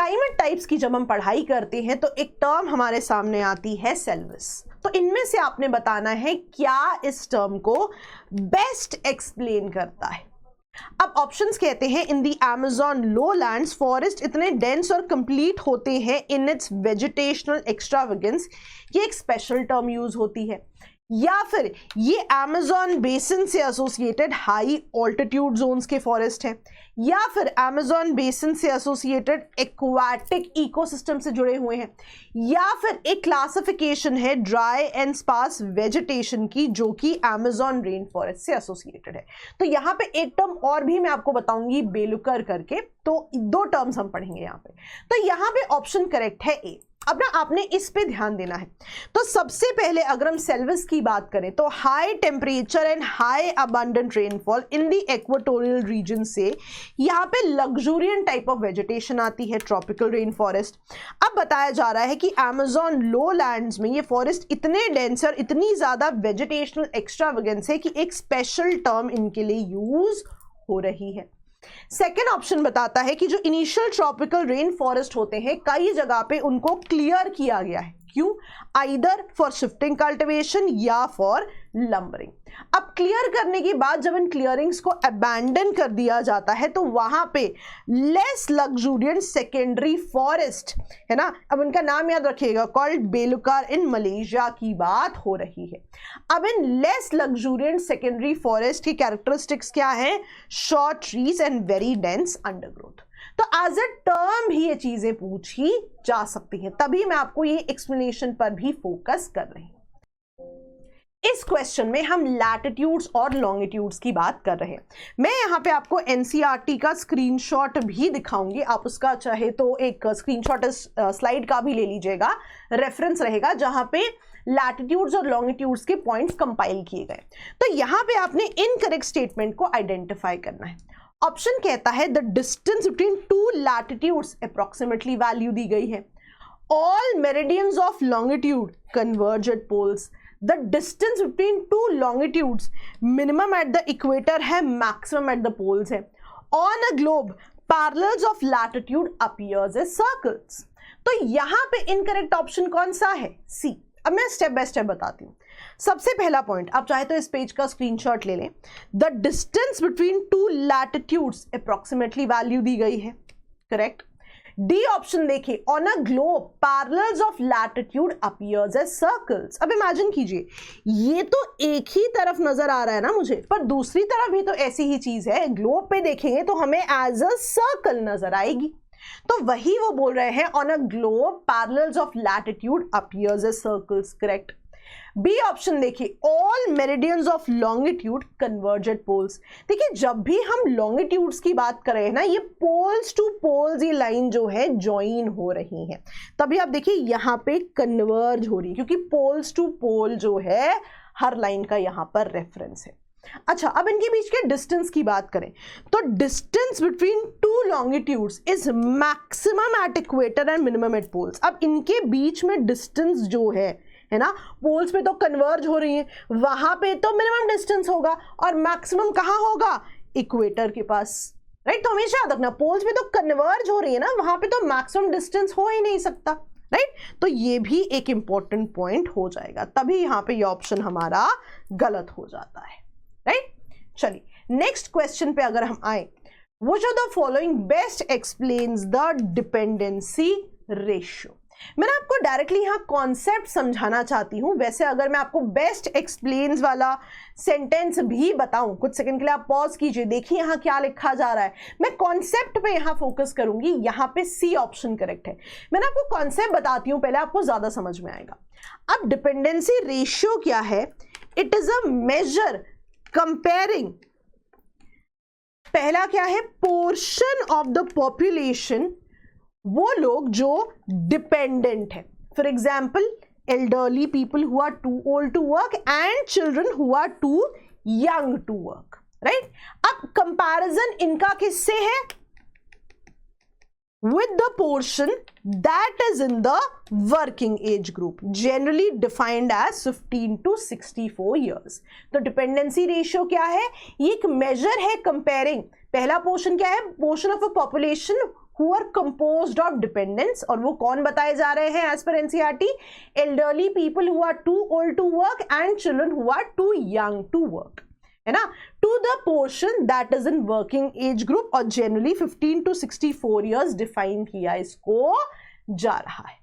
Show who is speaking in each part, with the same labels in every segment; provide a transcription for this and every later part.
Speaker 1: Climate types की जब हम पढ़ाई करते हैं तो एक टर्म हमारे सामने आती है सेल्विस। तो इनमें से आपने बताना है क्या इस टर्म को बेस्ट एक्सप्लेन करता है। अब ऑप्शंस कहते हैं इन द अमेज़न लोलैंड्स फॉरेस्ट इतने डेंस और कंप्लीट होते हैं इन इट्स वेजिटेशनल एक्स्ट्रावेगेंस, ये एक स्पेशल टर्म यूज होती है, या फिर ये अमेज़न बेसिन से एसोसिएटेड हाई ऑल्टीट्यूड जोन्स के फॉरेस्ट हैं, या फिर अमेज़न बेसिन से एसोसिएटेड एक्वाटिक इकोसिस्टम से जुड़े हुए हैं, या फिर एक क्लासिफिकेशन है ड्राई एंड स्पार्स वेजिटेशन की जो कि अमेज़न रेन फॉरेस्ट से एसोसिएटेड है। तो यहाँ पे एक टर्म और भी मैं आपको बताऊंगी बेलुकर करके, तो दो टर्म्स हम पढ़ेंगे यहाँ पे। तो यहाँ पे ऑप्शन करेक्ट है ए। अब ना आपने इस पे ध्यान देना है। तो सबसे पहले अगर हम सेल्विस की बात करें तो high temperature and high abundant rainfall in the equatorial region से यहाँ पे लग्जूरियंट टाइप ऑफ वेजिटेशन आती है, ट्रॉपिकल रेन फॉरेस्ट। अब बताया जा रहा है कि अमेज़न लोलैंड्स में ये फॉरेस्ट इतने डेंस और इतनी ज्यादा वेजिटेशनल एक्स्ट्रावेगेंस है कि एक स्पेशल टर्म इनके लिए यूज हो रही है। सेकेंड ऑप्शन बताता है कि जो इनिशियल ट्रॉपिकल रेन फॉरेस्ट होते हैं कई जगह पे उनको क्लियर किया गया है, क्यों? आइदर फॉर शिफ्टिंग कल्टिवेशन या फॉर लंबरिंग। अब क्लियर करने के बाद जब इन क्लियरिंग्स को अबैंडन कर दिया जाता है तो वहां पे लेस लग्जूरियंट सेकेंडरी फॉरेस्ट है ना, अब इनका नाम याद रखिएगा, कॉल्ड बेलुकार इन मलेशिया की बात हो रही है। अब इन लेस लग्जूरियंट सेकेंडरी फॉरेस्ट की कैरेक्टरिस्टिक्स क्या है? Short trees and very dense undergrowth. तो एज ए टर्म भी ये चीजें पूछी जा सकती हैं, तभी मैं आपको ये एक्सप्लेनेशन पर भी फोकस कर रही हूं। इस क्वेश्चन में हम लैटिट्यूड्स और लॉन्गिट्यूड्स की बात कर रहे हैं। मैं यहाँ पे आपको एनसीईआरटी का स्क्रीनशॉट भी दिखाऊंगी, आप उसका चाहे तो एक स्क्रीनशॉट इस स्लाइड का भी ले लीजिएगा, रेफरेंस रहेगा जहां पे लैटिट्यूड्स और लॉन्गिट्यूड्स के पॉइंट्स कंपाइल किए गए। तो यहाँ पे आपने इनकरेक्ट स्टेटमेंट को आइडेंटिफाई करना है। ऑप्शन कहता है the distance between two latitudes approximately value दी गई है, all meridians of longitude converge at poles, the distance between two longitudes minimum at the equator है, मैक्सिमम एट द पोल्स है, on a globe parallels of latitude appears as circles. तो यहां पे incorrect option कौन सा है? सी। अब मैं स्टेप बाय स्टेप बताती हूं। सबसे पहला पॉइंट, आप चाहे तो इस पेज का स्क्रीनशॉट ले लें, the distance between two latitudes approximately value दी गई है, करेक्ट। डी ऑप्शन देखिए, on a globe parallels of latitude appears as circles. अब इमेजिन कीजिए, ये तो एक ही तरफ नजर आ रहा है ना मुझे, पर दूसरी तरफ भी तो ऐसी ही चीज है, ग्लोब पे देखेंगे तो हमें एज अ सर्कल नजर आएगी। तो वही वो बोल रहे हैं, on a globe parallels of latitude appears as circles, correct. B option देखिए, all meridians of longitude converge at poles. देखिए जब भी हम लॉन्गिट्यूड्स की बात कर रहे हैं ना, ये पोल्स टू पोल्स ये लाइन जो है ज्वाइन हो रही है, तभी आप देखिए यहां पे कन्वर्ज हो रही है, क्योंकि पोल्स टू पोल जो है हर लाइन का यहां पर रेफरेंस है। अच्छा, अब इनके बीच के डिस्टेंस की बात करें तो distance between two longitudes is maximum at equator and minimum at poles. अब इनके बीच में डिस्टेंस जो है ना, पोल्स पे तो कन्वर्ज हो रही है, वहां पे तो मिनिमम डिस्टेंस होगा और मैक्सिमम कहां होगा? इक्वेटर के पास, राइट। तो हमेशा याद रखना, पोल्स पे तो कन्वर्ज हो रही है ना, वहां पे तो मैक्सिमम डिस्टेंस हो ही नहीं सकता, राइट। तो ये भी एक इंपॉर्टेंट पॉइंट हो जाएगा, तभी यहां पे ये ऑप्शन हमारा गलत हो जाता है, राइट। चलिए नेक्स्ट क्वेश्चन पे अगर हम आए, which of the following best explains the dependency ratio. मैंने आपको डायरेक्टली यहां कॉन्सेप्ट समझाना चाहती हूं, वैसे अगर मैं आपको बेस्ट एक्सप्लेन्स वाला सेंटेंस भी बताऊं, कुछ सेकंड के लिए आप पॉज कीजिए, देखिए यहां क्या लिखा जा रहा है। मैं कॉन्सेप्ट पे यहां फोकस करूंगी, यहां पे सी ऑप्शन करेक्ट है। मैंने आपको कॉन्सेप्ट बताती हूं, पहले आपको ज्यादा समझ में आएगा। अब डिपेंडेंसी रेशियो क्या है? It is a measure comparing, पहला क्या है? पोर्शन ऑफ द पॉपुलेशन, वो लोग जो डिपेंडेंट है, for example elderly people who are too old to work and children who are too young to work, right. अब कंपैरिजन इनका किससे है? with the portion that is in the working age group, generally defined as 15 to 64 years. तो dependency ratio क्या है? ये एक major है कंपेयरिंग। पहला पोर्शन क्या है? Portion of a population who are composed of dependents, और वो कौन बताए जा रहे हैं as per NCERT? Elderly people who are too old to work and children who are too young to work, है ना? To the portion that is in working age group और generally 15 to 64 years डिफाइन किया इसको जा रहा है,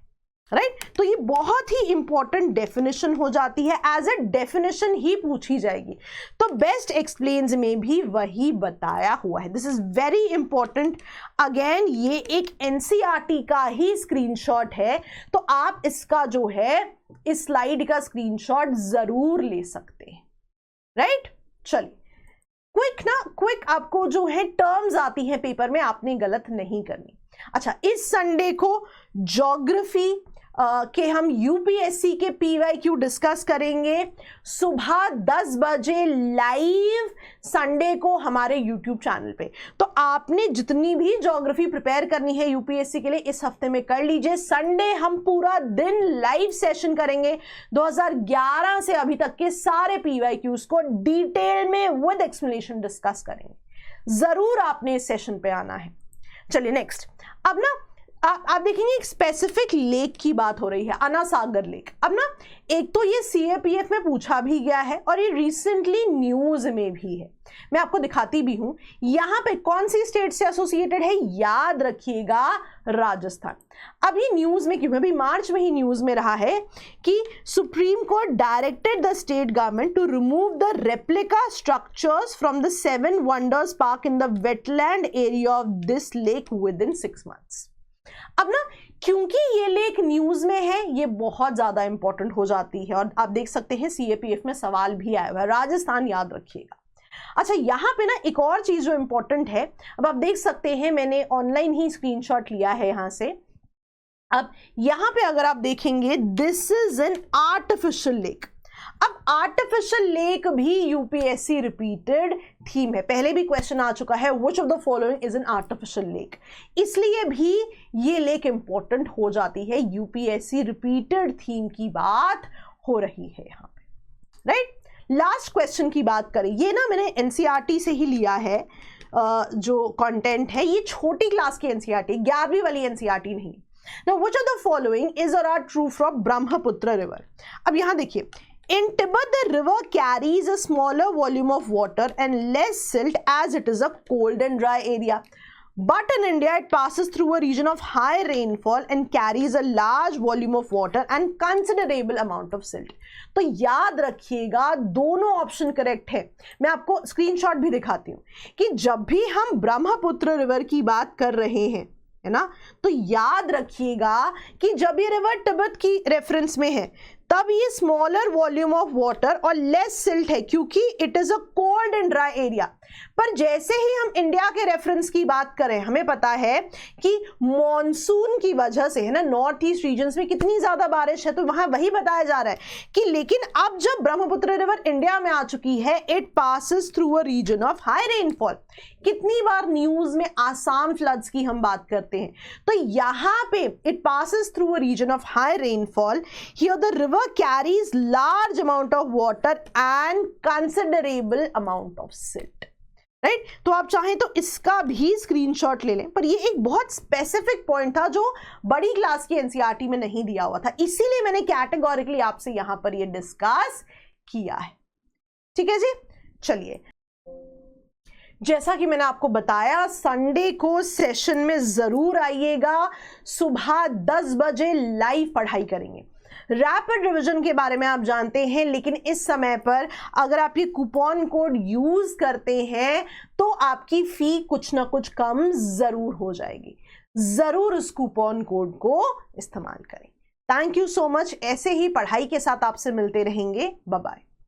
Speaker 1: right? तो ये बहुत ही इंपॉर्टेंट डेफिनेशन हो जाती है, एज ए डेफिनेशन ही पूछी जाएगी। तो बेस्ट एक्सप्लेन्स में भी वही बताया हुआ है। This is very important. Again ये एक एनसीईआरटी का ही स्क्रीनशॉट है, तो आप इसका जो है इस स्लाइड का स्क्रीनशॉट जरूर ले सकते हैं, राइट? चलिए क्विक आपको जो है टर्म्स आती है पेपर में, आपने गलत नहीं करनी। अच्छा, इस संडे को ज्योग्राफी के हम यूपीएससी के पीवाईक्यू डिस्कस करेंगे सुबह 10 बजे लाइव संडे को हमारे यूट्यूब चैनल पे। तो आपने जितनी भी ज्योग्राफी प्रिपेयर करनी है यूपीएससी के लिए इस हफ्ते में कर लीजिए। संडे हम पूरा दिन लाइव सेशन करेंगे, 2011 से अभी तक के सारे पीवाईक्यूज को डिटेल में विद एक्सप्लेनेशन डिस्कस करेंगे। जरूर आपने इस सेशन पे आना है। चलिए नेक्स्ट, अब ना आप देखेंगे एक स्पेसिफिक लेक की बात हो रही है, अन्ना सागर लेक। अब ना एक तो ये सीएपीएफ में पूछा भी गया है और ये रिसेंटली न्यूज में भी है, मैं आपको दिखाती भी हूं। यहां पे कौन सी स्टेट से एसोसिएटेड है, याद रखिएगा राजस्थान। अभी न्यूज में, क्यों अभी मार्च में ही न्यूज में रहा है कि Supreme Court directed the state government to remove the replica structures from the 7 Wonders Park in the wetland area of this lake within 6 months। अब ना क्योंकि ये लेक न्यूज में है, ये बहुत ज्यादा इंपॉर्टेंट हो जाती है और आप देख सकते हैं सीएपीएफ में सवाल भी आया हुआ है, राजस्थान याद रखिएगा। अच्छा, यहां पे ना एक और चीज जो इंपॉर्टेंट है, अब आप देख सकते हैं मैंने ऑनलाइन ही स्क्रीनशॉट लिया है यहां से। अब यहां पे अगर आप देखेंगे, this is an artificial lake. अब आर्टिफिशियल लेक भी यूपीएससी रिपीटेड थीम है, पहले भी क्वेश्चन आ चुका है, which of the following is an artificial lake, इसलिए भी ये लेक इंपॉर्टेंट हो जाती है। यूपीएससी रिपीटेड थीम की बात हो रही है यहां पे, राइट? लास्ट क्वेश्चन की बात करें, ये ना मैंने एनसीईआरटी से ही लिया है, जो कंटेंट है ये छोटी क्लास की एनसीईआरटी, 11वीं वाली एनसीईआरटी नहीं। Now, which of the following is or are true from Brahmaputra river? अब यहां देखिए, in Tibet the river carries a smaller volume of water and less silt as it is a cold and dry area. But in India it passes through a region of high rainfall and carries a large volume of water and considerable amount of silt. तो याद रखिएगा दोनों option correct है। मैं आपको screenshot भी दिखाती हूं कि जब भी हम ब्रह्मपुत्र रिवर की बात कर रहे हैं, है ना, तो याद रखिएगा कि जब ये रिवर तिब्बत की रेफरेंस में है तब ये स्मॉलर वॉल्यूम ऑफ वाटर और लेस सिल्ट है, क्योंकि it is a cold and dry area. पर जैसे ही हम इंडिया के रेफरेंस की बात करें, हमें पता है कि मॉनसून की वजह से, है ना, नॉर्थ ईस्ट रीजन्स में कितनी ज्यादा बारिश है, तो वहां वही बताया जा रहा है कि लेकिन अब जब ब्रह्मपुत्र रिवर इंडिया में आ चुकी है, it passes through a region of high rainfall. कितनी बार न्यूज में आसाम फ्लड्स की हम बात करते हैं, तो यहां पे it passes through a region of high rainfall, here the river carries large amount of water and considerable amount of silt, right? तो आप चाहें तो इसका भी स्क्रीनशॉट ले लें, पर ये एक बहुत स्पेसिफिक पॉइंट था जो बड़ी क्लास की एनसीईआरटी में नहीं दिया हुआ था, इसीलिए मैंने कैटेगोरिकली आपसे यहां पर ये डिस्कस किया है। ठीक है जी, चलिए, जैसा कि मैंने आपको बताया संडे को सेशन में जरूर आइएगा, सुबह 10 बजे लाइव पढ़ाई करेंगे। रैपिड रिवीजन के बारे में आप जानते हैं, लेकिन इस समय पर अगर आप ये कूपन कोड यूज करते हैं तो आपकी फी कुछ ना कुछ कम जरूर हो जाएगी। जरूर उस कूपन कोड को इस्तेमाल करें। Thank you so much. ऐसे ही पढ़ाई के साथ आपसे मिलते रहेंगे। Bye bye.